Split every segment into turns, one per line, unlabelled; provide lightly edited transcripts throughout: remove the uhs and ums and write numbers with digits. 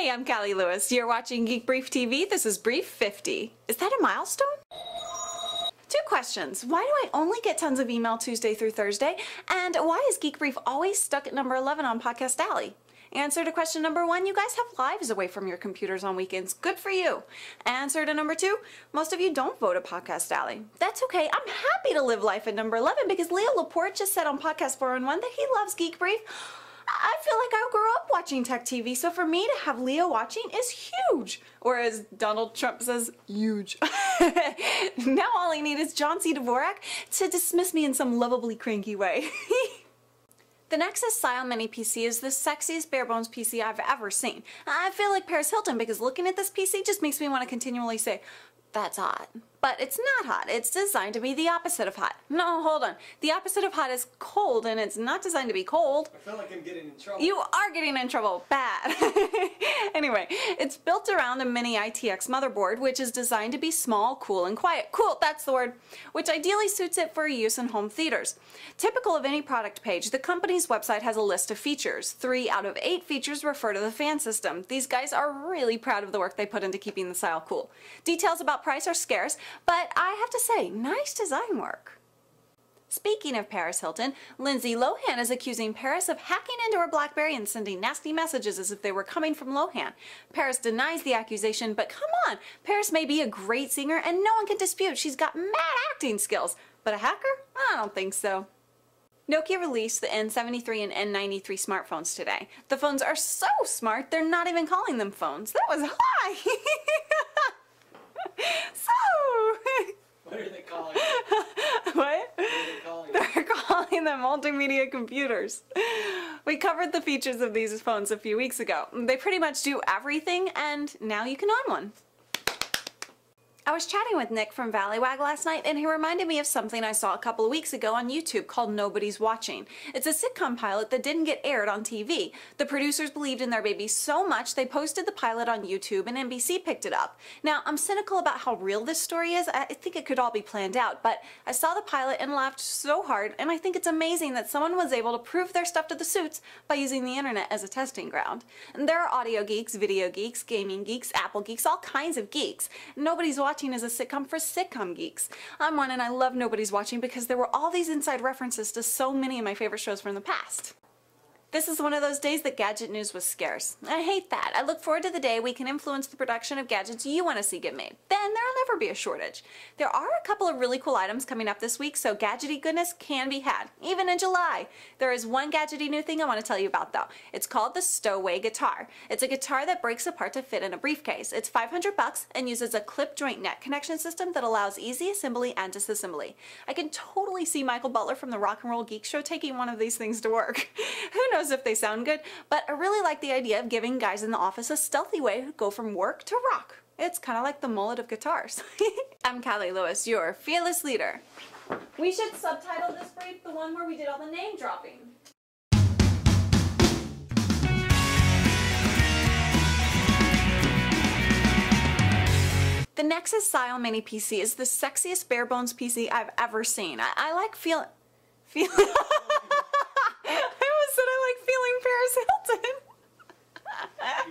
Hey, I'm Callie Lewis. You're watching Geek Brief TV. This is Brief 50. Is that a milestone? 2 questions. Why do I only get tons of email Tuesday through Thursday? And why is Geek Brief always stuck at number 11 on Podcast Alley? Answer to question number 1, you guys have lives away from your computers on weekends. Good for you. Answer to number 2, most of you don't vote at Podcast Alley. That's okay. I'm happy to live life at number 11 because Leo Laporte just said on Podcast 411 that he loves Geek Brief. I feel like I grew up watching tech TV, so for me to have Leo watching is huge. Or as Donald Trump says, huge. Now all I need is John C. Dvorak to dismiss me in some lovably cranky way. The Nexus Psile Mini PC is the sexiest bare-bones PC I've ever seen. I feel like Paris Hilton because looking at this PC just makes me want to continually say, that's hot. But it's not hot. It's designed to be the opposite of hot. No, hold on. The opposite of hot is cold, and it's not designed to be cold.
I feel like I'm getting in trouble.
You are getting in trouble. Bad. Anyway, it's built around a mini ITX motherboard, which is designed to be small, cool, and quiet. Cool, that's the word. Which ideally suits it for use in home theaters. Typical of any product page, the company's website has a list of features. 3 out of 8 features refer to the fan system. These guys are really proud of the work they put into keeping the Psile cool. Details about price are scarce, but I have to say, nice design work. Speaking of Paris Hilton, Lindsay Lohan is accusing Paris of hacking into her BlackBerry and sending nasty messages as if they were coming from Lohan. Paris denies the accusation, but come on, Paris may be a great singer and no one can dispute she's got mad acting skills. But a hacker? I don't think so. Nokia released the N73 and N93 smartphones today. The phones are so smart, they're not even calling them phones. That was high!
What are they calling them?
What?
What are they calling them?
They're calling them multimedia computers. We covered the features of these phones a few weeks ago. They pretty much do everything, and now you can own one. I was chatting with Nick from Valleywag last night, and he reminded me of something I saw a couple of weeks ago on YouTube called Nobody's Watching. It's a sitcom pilot that didn't get aired on TV. The producers believed in their baby so much they posted the pilot on YouTube and NBC picked it up. Now, I'm cynical about how real this story is. I think it could all be planned out, but I saw the pilot and laughed so hard, and I think it's amazing that someone was able to prove their stuff to the suits by using the internet as a testing ground. And there are audio geeks, video geeks, gaming geeks, Apple geeks, all kinds of geeks. Nobody's Watching is a sitcom for sitcom geeks. I'm one and I love Nobody's Watching because there were all these inside references to so many of my favorite shows from the past. This is one of those days that gadget news was scarce. I hate that. I look forward to the day we can influence the production of gadgets you want to see get made. Then there'll never be a shortage. There are a couple of really cool items coming up this week, so gadgety goodness can be had, even in July. There is one gadgety new thing I want to tell you about though. It's called the Stowaway guitar. It's a guitar that breaks apart to fit in a briefcase. It's $500 and uses a clip joint net connection system that allows easy assembly and disassembly. I can totally see Michael Butler from the Rock and Roll Geek Show taking one of these things to work. Who knows if they sound good, but I really like the idea of giving guys in the office a stealthy way to go from work to rock. It's kind of like the mullet of guitars. I'm Callie Lewis, your fearless leader. We should subtitle this brief the one where we did all the name dropping. The Nexus Psile Mini PC is the sexiest bare-bones PC I've ever seen. I like feeling Paris Hilton.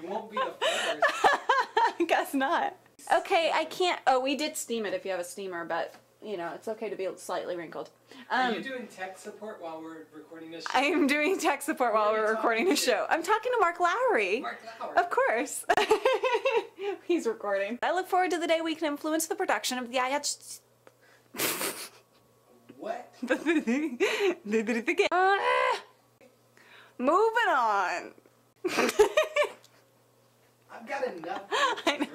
You won't be the first.
I guess not. Okay, I can't. Oh, we did steam it if you have a steamer, but you know, it's okay to be slightly wrinkled.
Are you doing tech support while we're recording this show?
I am doing tech support while we're recording a show. I'm talking to Mark Lowry.
Mark Lowry.
Of course. He's recording. I look forward to the day we can influence the production of the
What?
Moving on.
I've got enough.
I know.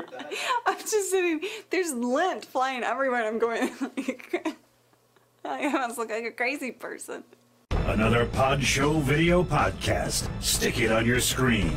I'm just sitting. There's lint flying everywhere. I'm going like, I almost look like a crazy person.
Another Pod Show video podcast. Stick it on your screen.